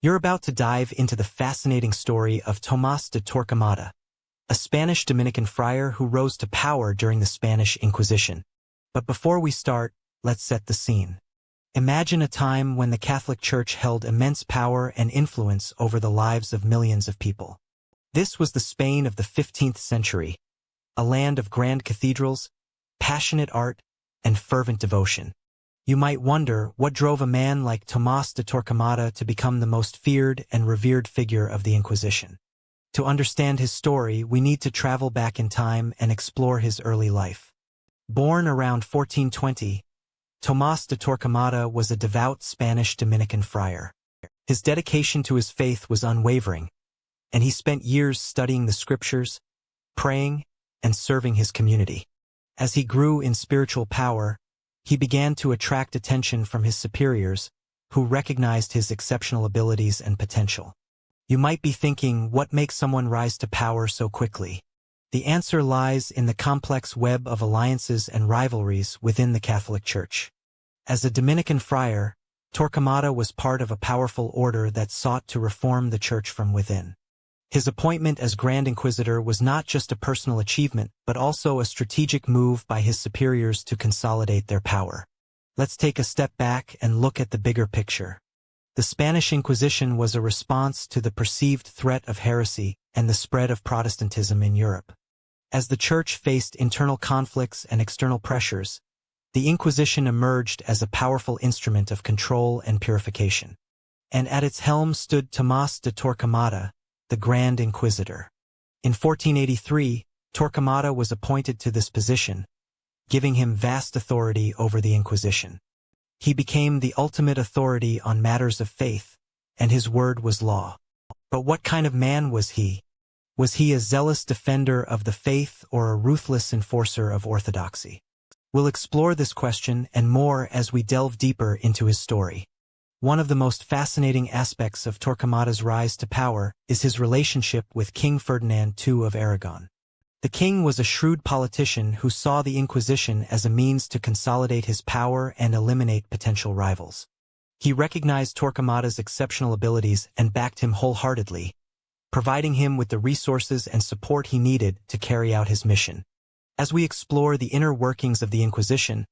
You're about to dive into the fascinating story of Tomás de Torquemada, a Spanish Dominican friar who rose to power during the Spanish Inquisition. But before we start, let's set the scene. Imagine a time when the Catholic Church held immense power and influence over the lives of millions of people. This was the Spain of the 15th century, a land of grand cathedrals, passionate art, and fervent devotion. You might wonder what drove a man like Tomás de Torquemada to become the most feared and revered figure of the Inquisition. To understand his story, we need to travel back in time and explore his early life. Born around 1420, Tomás de Torquemada was a devout Spanish Dominican friar. His dedication to his faith was unwavering, and he spent years studying the scriptures, praying, and serving his community. As he grew in spiritual power, he began to attract attention from his superiors, who recognized his exceptional abilities and potential. You might be thinking, what makes someone rise to power so quickly? The answer lies in the complex web of alliances and rivalries within the Catholic Church. As a Dominican friar, Torquemada was part of a powerful order that sought to reform the Church from within. His appointment as Grand Inquisitor was not just a personal achievement, but also a strategic move by his superiors to consolidate their power. Let's take a step back and look at the bigger picture. The Spanish Inquisition was a response to the perceived threat of heresy and the spread of Protestantism in Europe. As the Church faced internal conflicts and external pressures, the Inquisition emerged as a powerful instrument of control and purification. And at its helm stood Tomás de Torquemada, the Grand Inquisitor. In 1483, Torquemada was appointed to this position, giving him vast authority over the Inquisition. He became the ultimate authority on matters of faith, and his word was law. But what kind of man was he? Was he a zealous defender of the faith or a ruthless enforcer of orthodoxy? We'll explore this question and more as we delve deeper into his story. One of the most fascinating aspects of Torquemada's rise to power is his relationship with King Ferdinand II of Aragon. The king was a shrewd politician who saw the Inquisition as a means to consolidate his power and eliminate potential rivals. He recognized Torquemada's exceptional abilities and backed him wholeheartedly, providing him with the resources and support he needed to carry out his mission. As we explore the inner workings of the Inquisition,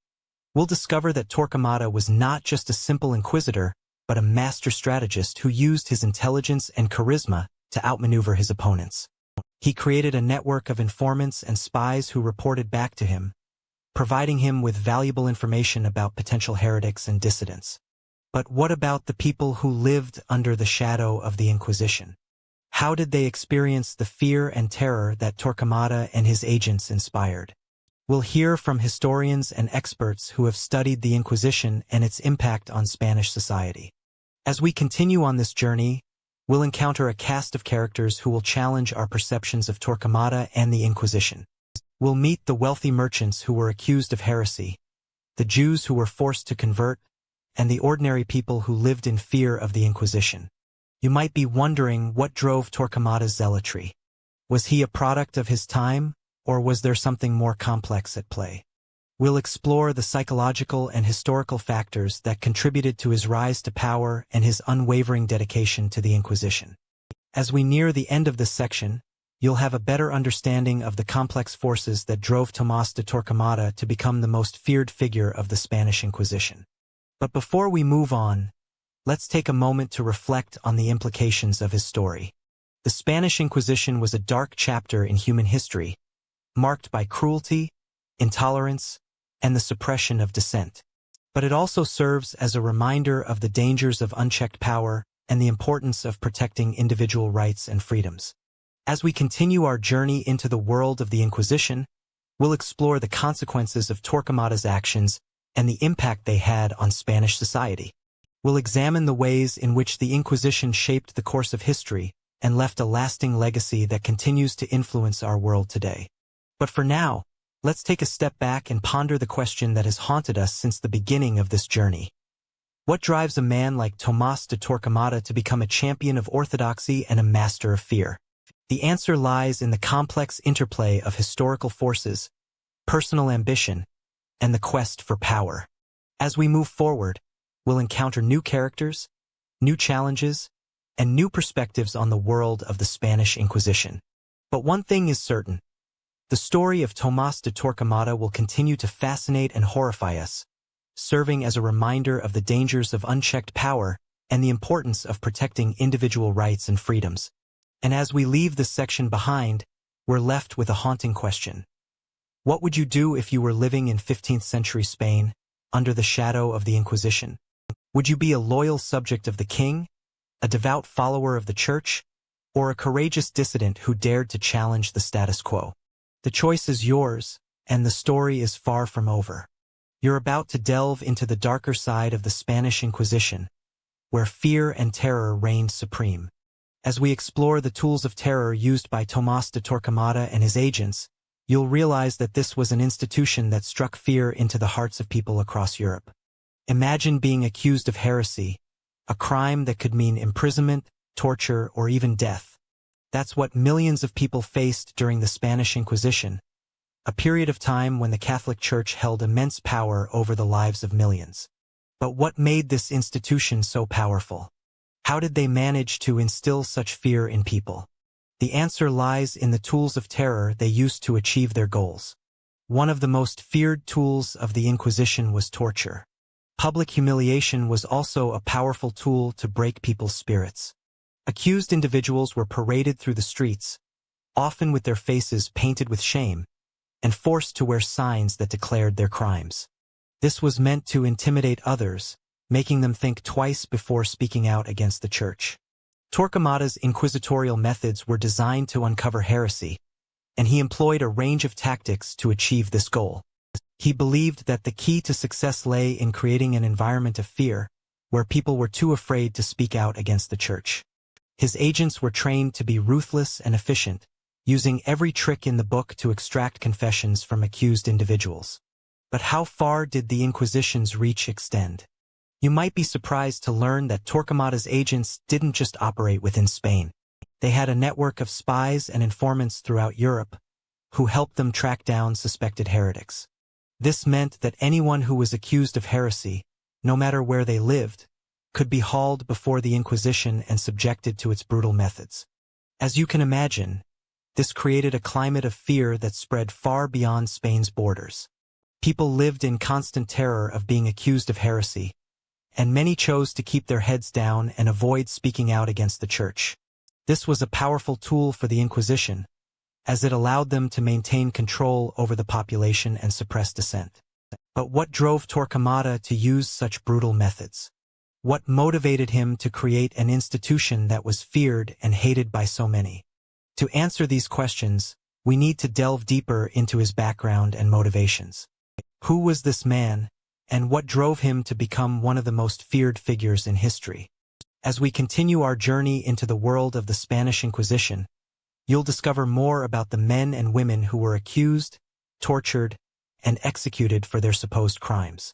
we'll discover that Torquemada was not just a simple inquisitor, but a master strategist who used his intelligence and charisma to outmaneuver his opponents. He created a network of informants and spies who reported back to him, providing him with valuable information about potential heretics and dissidents. But what about the people who lived under the shadow of the Inquisition? How did they experience the fear and terror that Torquemada and his agents inspired? We'll hear from historians and experts who have studied the Inquisition and its impact on Spanish society. As we continue on this journey, we'll encounter a cast of characters who will challenge our perceptions of Torquemada and the Inquisition. We'll meet the wealthy merchants who were accused of heresy, the Jews who were forced to convert, and the ordinary people who lived in fear of the Inquisition. You might be wondering what drove Torquemada's zealotry. Was he a product of his time, or was there something more complex at play? We'll explore the psychological and historical factors that contributed to his rise to power and his unwavering dedication to the Inquisition. As we near the end of this section, you'll have a better understanding of the complex forces that drove Tomás de Torquemada to become the most feared figure of the Spanish Inquisition. But before we move on, let's take a moment to reflect on the implications of his story. The Spanish Inquisition was a dark chapter in human history, marked by cruelty, intolerance, and the suppression of dissent. But it also serves as a reminder of the dangers of unchecked power and the importance of protecting individual rights and freedoms. As we continue our journey into the world of the Inquisition, we'll explore the consequences of Torquemada's actions and the impact they had on Spanish society. We'll examine the ways in which the Inquisition shaped the course of history and left a lasting legacy that continues to influence our world today. But for now, let's take a step back and ponder the question that has haunted us since the beginning of this journey. What drives a man like Tomás de Torquemada to become a champion of orthodoxy and a master of fear? The answer lies in the complex interplay of historical forces, personal ambition, and the quest for power. As we move forward, we'll encounter new characters, new challenges, and new perspectives on the world of the Spanish Inquisition. But one thing is certain. The story of Tomás de Torquemada will continue to fascinate and horrify us, serving as a reminder of the dangers of unchecked power and the importance of protecting individual rights and freedoms. And as we leave this section behind, we're left with a haunting question. What would you do if you were living in 15th century Spain, under the shadow of the Inquisition? Would you be a loyal subject of the king, a devout follower of the church, or a courageous dissident who dared to challenge the status quo? The choice is yours, and the story is far from over. You're about to delve into the darker side of the Spanish Inquisition, where fear and terror reigned supreme. As we explore the tools of terror used by Tomás de Torquemada and his agents, you'll realize that this was an institution that struck fear into the hearts of people across Europe. Imagine being accused of heresy, a crime that could mean imprisonment, torture, or even death. That's what millions of people faced during the Spanish Inquisition, a period of time when the Catholic Church held immense power over the lives of millions. But what made this institution so powerful? How did they manage to instill such fear in people? The answer lies in the tools of terror they used to achieve their goals. One of the most feared tools of the Inquisition was torture. Public humiliation was also a powerful tool to break people's spirits. Accused individuals were paraded through the streets, often with their faces painted with shame, and forced to wear signs that declared their crimes. This was meant to intimidate others, making them think twice before speaking out against the church. Torquemada's inquisitorial methods were designed to uncover heresy, and he employed a range of tactics to achieve this goal. He believed that the key to success lay in creating an environment of fear, where people were too afraid to speak out against the church. His agents were trained to be ruthless and efficient, using every trick in the book to extract confessions from accused individuals. But how far did the Inquisition's reach extend? You might be surprised to learn that Torquemada's agents didn't just operate within Spain. They had a network of spies and informants throughout Europe, who helped them track down suspected heretics. This meant that anyone who was accused of heresy, no matter where they lived, could be hauled before the Inquisition and subjected to its brutal methods. As you can imagine, this created a climate of fear that spread far beyond Spain's borders. People lived in constant terror of being accused of heresy, and many chose to keep their heads down and avoid speaking out against the church. This was a powerful tool for the Inquisition, as it allowed them to maintain control over the population and suppress dissent. But what drove Torquemada to use such brutal methods? What motivated him to create an institution that was feared and hated by so many? To answer these questions, we need to delve deeper into his background and motivations. Who was this man, and what drove him to become one of the most feared figures in history? As we continue our journey into the world of the Spanish Inquisition, you'll discover more about the men and women who were accused, tortured, and executed for their supposed crimes.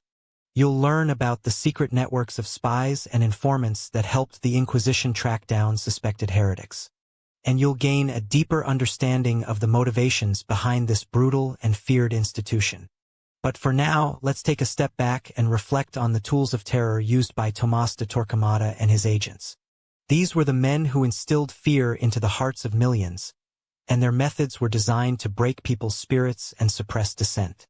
You'll learn about the secret networks of spies and informants that helped the Inquisition track down suspected heretics. And you'll gain a deeper understanding of the motivations behind this brutal and feared institution. But for now, let's take a step back and reflect on the tools of terror used by Tomás de Torquemada and his agents. These were the men who instilled fear into the hearts of millions, and their methods were designed to break people's spirits and suppress dissent.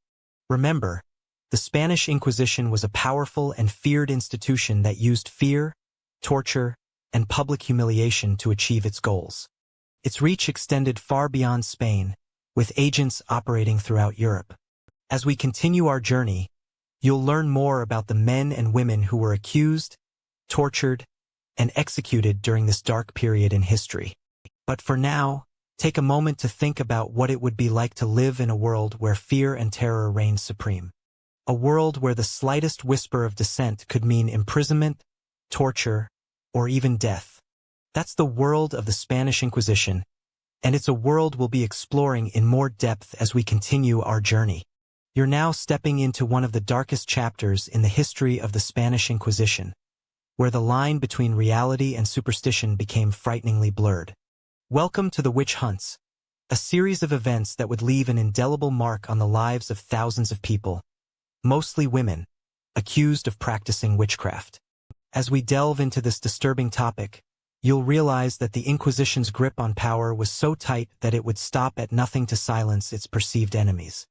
Remember, the Spanish Inquisition was a powerful and feared institution that used fear, torture, and public humiliation to achieve its goals. Its reach extended far beyond Spain, with agents operating throughout Europe. As we continue our journey, you'll learn more about the men and women who were accused, tortured, and executed during this dark period in history. But for now, take a moment to think about what it would be like to live in a world where fear and terror reigned supreme. A world where the slightest whisper of dissent could mean imprisonment, torture, or even death. That's the world of the Spanish Inquisition, and it's a world we'll be exploring in more depth as we continue our journey. You're now stepping into one of the darkest chapters in the history of the Spanish Inquisition, where the line between reality and superstition became frighteningly blurred. Welcome to the Witch Hunts, a series of events that would leave an indelible mark on the lives of thousands of people, mostly women, accused of practicing witchcraft. As we delve into this disturbing topic, you'll realize that the Inquisition's grip on power was so tight that it would stop at nothing to silence its perceived enemies.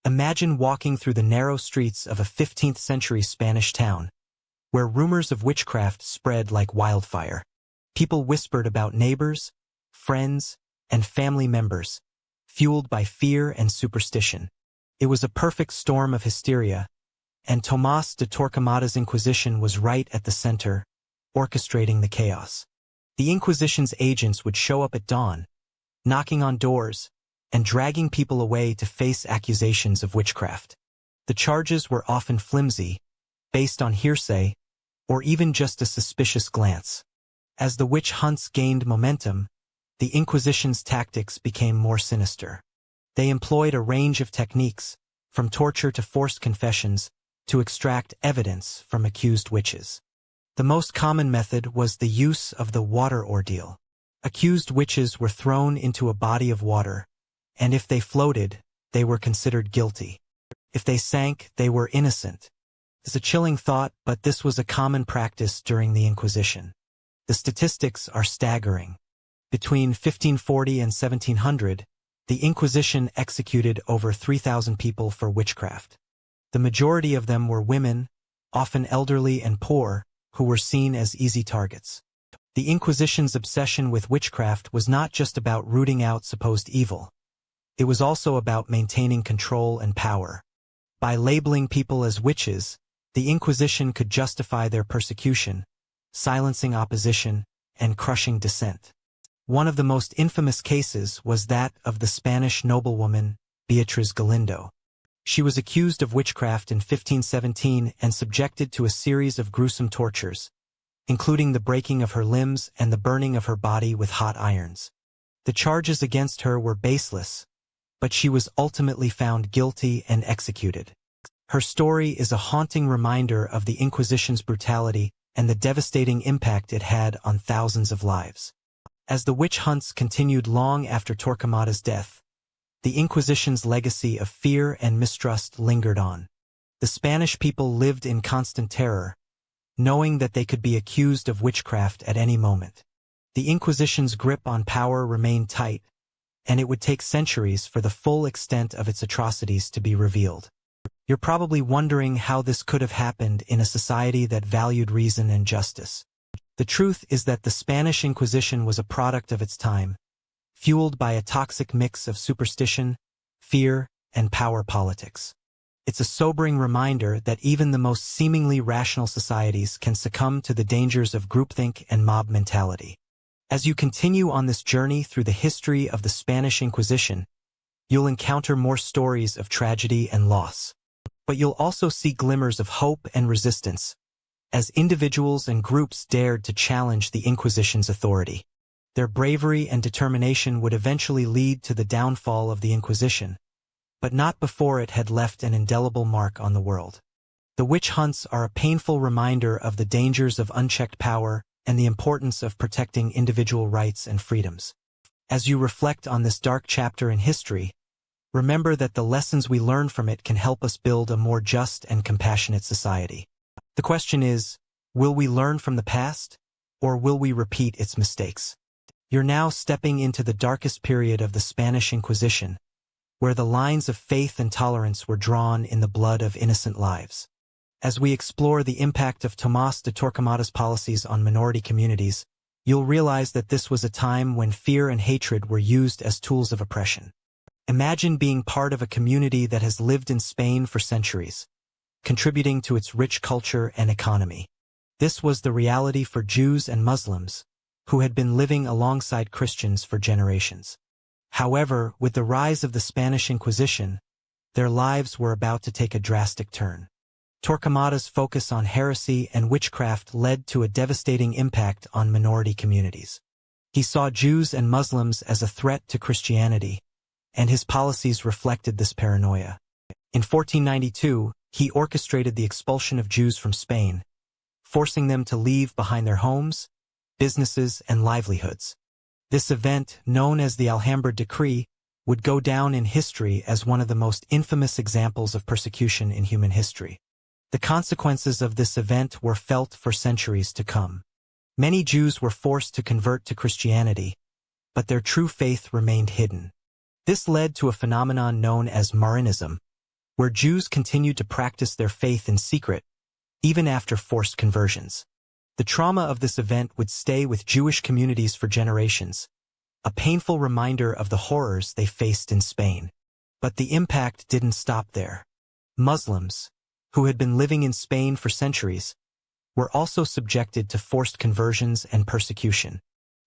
Imagine walking through the narrow streets of a 15th-century Spanish town, where rumors of witchcraft spread like wildfire. People whispered about neighbors, friends, and family members, fueled by fear and superstition. It was a perfect storm of hysteria, and Tomás de Torquemada's Inquisition was right at the center, orchestrating the chaos. The Inquisition's agents would show up at dawn, knocking on doors, and dragging people away to face accusations of witchcraft. The charges were often flimsy, based on hearsay, or even just a suspicious glance. As the witch hunts gained momentum, the Inquisition's tactics became more sinister. They employed a range of techniques, from torture to forced confessions, to extract evidence from accused witches. The most common method was the use of the water ordeal. Accused witches were thrown into a body of water, and if they floated, they were considered guilty. If they sank, they were innocent. It's a chilling thought, but this was a common practice during the Inquisition. The statistics are staggering. Between 1540 and 1700, the Inquisition executed over 3,000 people for witchcraft. The majority of them were women, often elderly and poor, who were seen as easy targets. The Inquisition's obsession with witchcraft was not just about rooting out supposed evil. It was also about maintaining control and power. By labeling people as witches, the Inquisition could justify their persecution, silencing opposition, and crushing dissent. One of the most infamous cases was that of the Spanish noblewoman, Beatriz Galindo. She was accused of witchcraft in 1517 and subjected to a series of gruesome tortures, including the breaking of her limbs and the burning of her body with hot irons. The charges against her were baseless, but she was ultimately found guilty and executed. Her story is a haunting reminder of the Inquisition's brutality and the devastating impact it had on thousands of lives. As the witch hunts continued long after Torquemada's death, the Inquisition's legacy of fear and mistrust lingered on. The Spanish people lived in constant terror, knowing that they could be accused of witchcraft at any moment. The Inquisition's grip on power remained tight, and it would take centuries for the full extent of its atrocities to be revealed. You're probably wondering how this could have happened in a society that valued reason and justice. The truth is that the Spanish Inquisition was a product of its time, fueled by a toxic mix of superstition, fear, and power politics. It's a sobering reminder that even the most seemingly rational societies can succumb to the dangers of groupthink and mob mentality. As you continue on this journey through the history of the Spanish Inquisition, you'll encounter more stories of tragedy and loss. But you'll also see glimmers of hope and resistance, as individuals and groups dared to challenge the Inquisition's authority. Their bravery and determination would eventually lead to the downfall of the Inquisition, but not before it had left an indelible mark on the world. The witch hunts are a painful reminder of the dangers of unchecked power and the importance of protecting individual rights and freedoms. As you reflect on this dark chapter in history, remember that the lessons we learn from it can help us build a more just and compassionate society. The question is, will we learn from the past, or will we repeat its mistakes? You're now stepping into the darkest period of the Spanish Inquisition, where the lines of faith and tolerance were drawn in the blood of innocent lives. As we explore the impact of Tomás de Torquemada's policies on minority communities, you'll realize that this was a time when fear and hatred were used as tools of oppression. Imagine being part of a community that has lived in Spain for centuries, contributing to its rich culture and economy. This was the reality for Jews and Muslims, who had been living alongside Christians for generations. However, with the rise of the Spanish Inquisition, their lives were about to take a drastic turn. Torquemada's focus on heresy and witchcraft led to a devastating impact on minority communities. He saw Jews and Muslims as a threat to Christianity, and his policies reflected this paranoia. In 1492, he orchestrated the expulsion of Jews from Spain, forcing them to leave behind their homes, businesses, and livelihoods. This event, known as the Alhambra Decree, would go down in history as one of the most infamous examples of persecution in human history. The consequences of this event were felt for centuries to come. Many Jews were forced to convert to Christianity, but their true faith remained hidden. This led to a phenomenon known as Marianism, where Jews continued to practice their faith in secret, even after forced conversions. The trauma of this event would stay with Jewish communities for generations, a painful reminder of the horrors they faced in Spain. But the impact didn't stop there. Muslims, who had been living in Spain for centuries, were also subjected to forced conversions and persecution.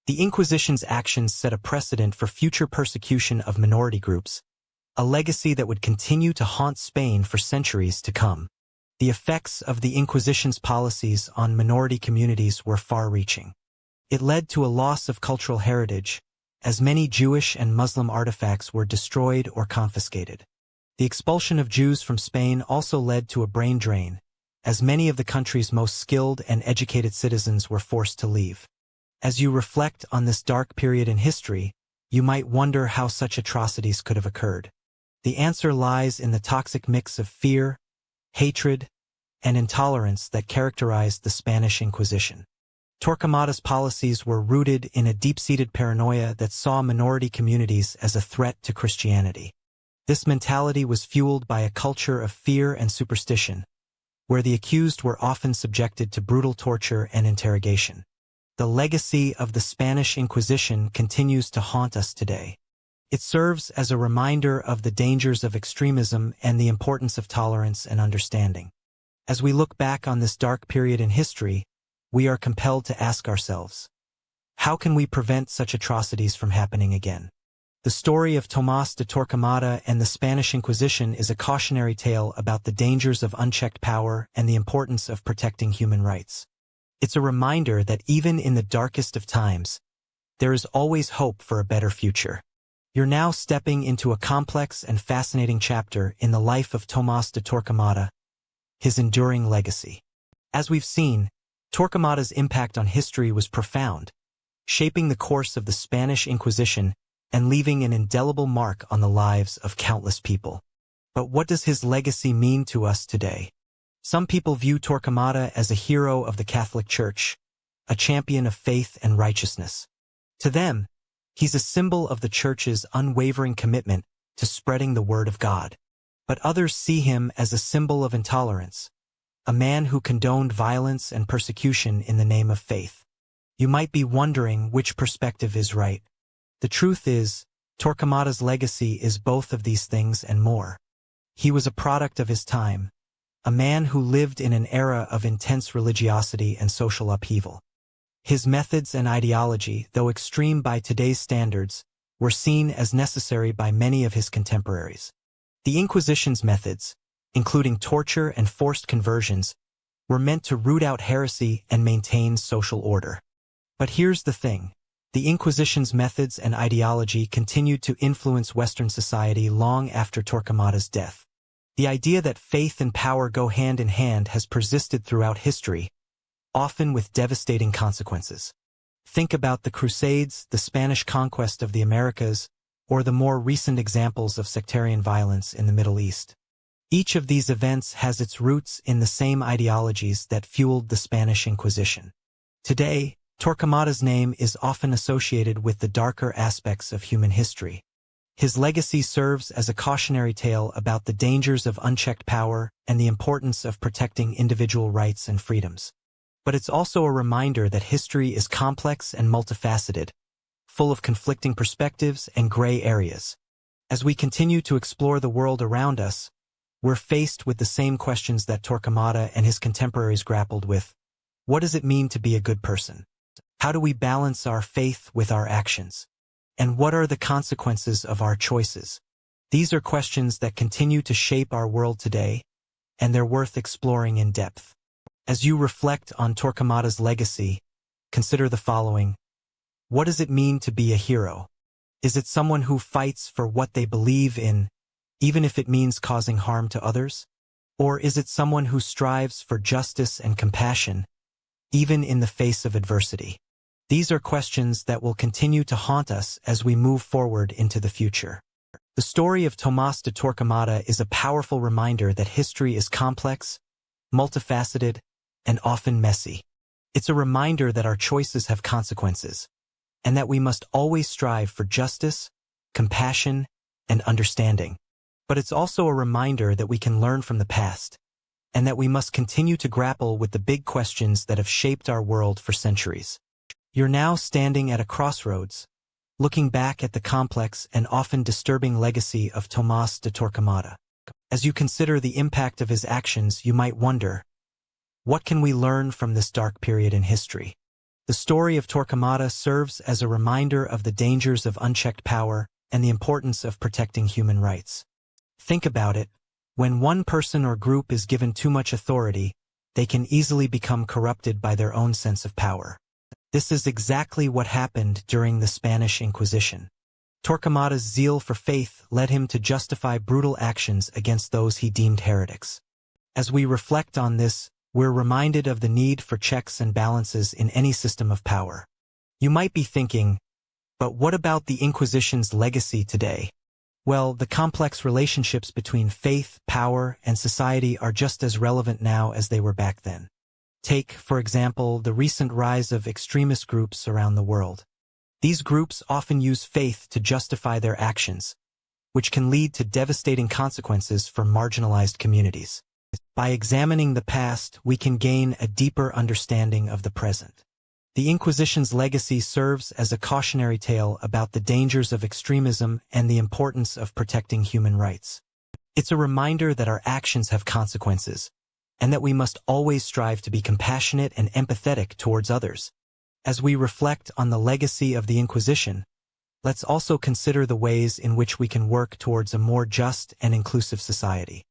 The Inquisition's actions set a precedent for future persecution of minority groups, a legacy that would continue to haunt Spain for centuries to come. The effects of the Inquisition's policies on minority communities were far-reaching. It led to a loss of cultural heritage, as many Jewish and Muslim artifacts were destroyed or confiscated. The expulsion of Jews from Spain also led to a brain drain, as many of the country's most skilled and educated citizens were forced to leave. As you reflect on this dark period in history, you might wonder how such atrocities could have occurred. The answer lies in the toxic mix of fear, hatred, and intolerance that characterized the Spanish Inquisition. Torquemada's policies were rooted in a deep-seated paranoia that saw minority communities as a threat to Christianity. This mentality was fueled by a culture of fear and superstition, where the accused were often subjected to brutal torture and interrogation. The legacy of the Spanish Inquisition continues to haunt us today. It serves as a reminder of the dangers of extremism and the importance of tolerance and understanding. As we look back on this dark period in history, we are compelled to ask ourselves, how can we prevent such atrocities from happening again? The story of Tomás de Torquemada and the Spanish Inquisition is a cautionary tale about the dangers of unchecked power and the importance of protecting human rights. It's a reminder that even in the darkest of times, there is always hope for a better future. You're now stepping into a complex and fascinating chapter in the life of Tomás de Torquemada, his enduring legacy. As we've seen, Torquemada's impact on history was profound, shaping the course of the Spanish Inquisition and leaving an indelible mark on the lives of countless people. But what does his legacy mean to us today? Some people view Torquemada as a hero of the Catholic Church, a champion of faith and righteousness. To them, he's a symbol of the Church's unwavering commitment to spreading the Word of God. But others see him as a symbol of intolerance, a man who condoned violence and persecution in the name of faith. You might be wondering which perspective is right. The truth is, Torquemada's legacy is both of these things and more. He was a product of his time, a man who lived in an era of intense religiosity and social upheaval. His methods and ideology, though extreme by today's standards, were seen as necessary by many of his contemporaries. The Inquisition's methods, including torture and forced conversions, were meant to root out heresy and maintain social order. But here's the thing. The Inquisition's methods and ideology continued to influence Western society long after Torquemada's death. The idea that faith and power go hand in hand has persisted throughout history, often with devastating consequences. Think about the Crusades, the Spanish conquest of the Americas, or the more recent examples of sectarian violence in the Middle East. Each of these events has its roots in the same ideologies that fueled the Spanish Inquisition. Today, Torquemada's name is often associated with the darker aspects of human history. His legacy serves as a cautionary tale about the dangers of unchecked power and the importance of protecting individual rights and freedoms. But it's also a reminder that history is complex and multifaceted, full of conflicting perspectives and gray areas. As we continue to explore the world around us, we're faced with the same questions that Torquemada and his contemporaries grappled with. What does it mean to be a good person? How do we balance our faith with our actions? And what are the consequences of our choices? These are questions that continue to shape our world today, and they're worth exploring in depth. As you reflect on Torquemada's legacy, consider the following. What does it mean to be a hero? Is it someone who fights for what they believe in, even if it means causing harm to others? Or is it someone who strives for justice and compassion, even in the face of adversity? These are questions that will continue to haunt us as we move forward into the future. The story of Tomás de Torquemada is a powerful reminder that history is complex, multifaceted, and often messy. It's a reminder that our choices have consequences, and that we must always strive for justice, compassion, and understanding. But it's also a reminder that we can learn from the past, and that we must continue to grapple with the big questions that have shaped our world for centuries. You're now standing at a crossroads, looking back at the complex and often disturbing legacy of Tomás de Torquemada. As you consider the impact of his actions, you might wonder, what can we learn from this dark period in history? The story of Torquemada serves as a reminder of the dangers of unchecked power and the importance of protecting human rights. Think about it. When one person or group is given too much authority, they can easily become corrupted by their own sense of power. This is exactly what happened during the Spanish Inquisition. Torquemada's zeal for faith led him to justify brutal actions against those he deemed heretics. As we reflect on this, we're reminded of the need for checks and balances in any system of power. You might be thinking, but what about the Inquisition's legacy today? Well, the complex relationships between faith, power, and society are just as relevant now as they were back then. Take, for example, the recent rise of extremist groups around the world. These groups often use faith to justify their actions, which can lead to devastating consequences for marginalized communities. By examining the past, we can gain a deeper understanding of the present. The Inquisition's legacy serves as a cautionary tale about the dangers of extremism and the importance of protecting human rights. It's a reminder that our actions have consequences, and that we must always strive to be compassionate and empathetic towards others. As we reflect on the legacy of the Inquisition, let's also consider the ways in which we can work towards a more just and inclusive society.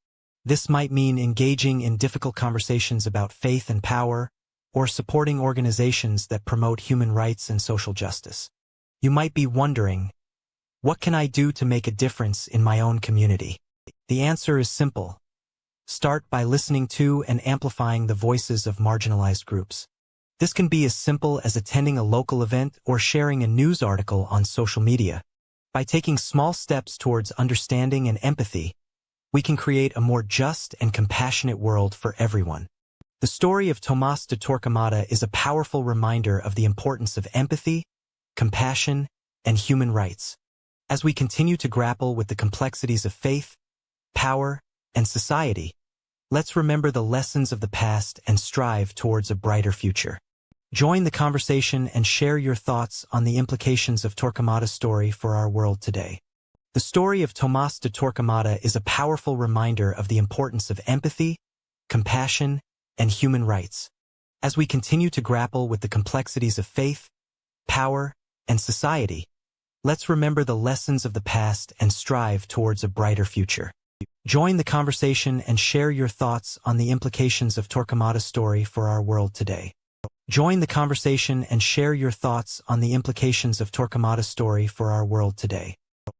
This might mean engaging in difficult conversations about faith and power, or supporting organizations that promote human rights and social justice. You might be wondering, what can I do to make a difference in my own community? The answer is simple. Start by listening to and amplifying the voices of marginalized groups. This can be as simple as attending a local event or sharing a news article on social media. By taking small steps towards understanding and empathy, we can create a more just and compassionate world for everyone. The story of Tomás de Torquemada is a powerful reminder of the importance of empathy, compassion, and human rights. As we continue to grapple with the complexities of faith, power, and society, let's remember the lessons of the past and strive towards a brighter future. Join the conversation and share your thoughts on the implications of Torquemada's story for our world today. The story of Tomás de Torquemada is a powerful reminder of the importance of empathy, compassion, and human rights. As we continue to grapple with the complexities of faith, power, and society, let's remember the lessons of the past and strive towards a brighter future. Join the conversation and share your thoughts on the implications of Torquemada's story for our world today. Join the conversation and share your thoughts on the implications of Torquemada's story for our world today.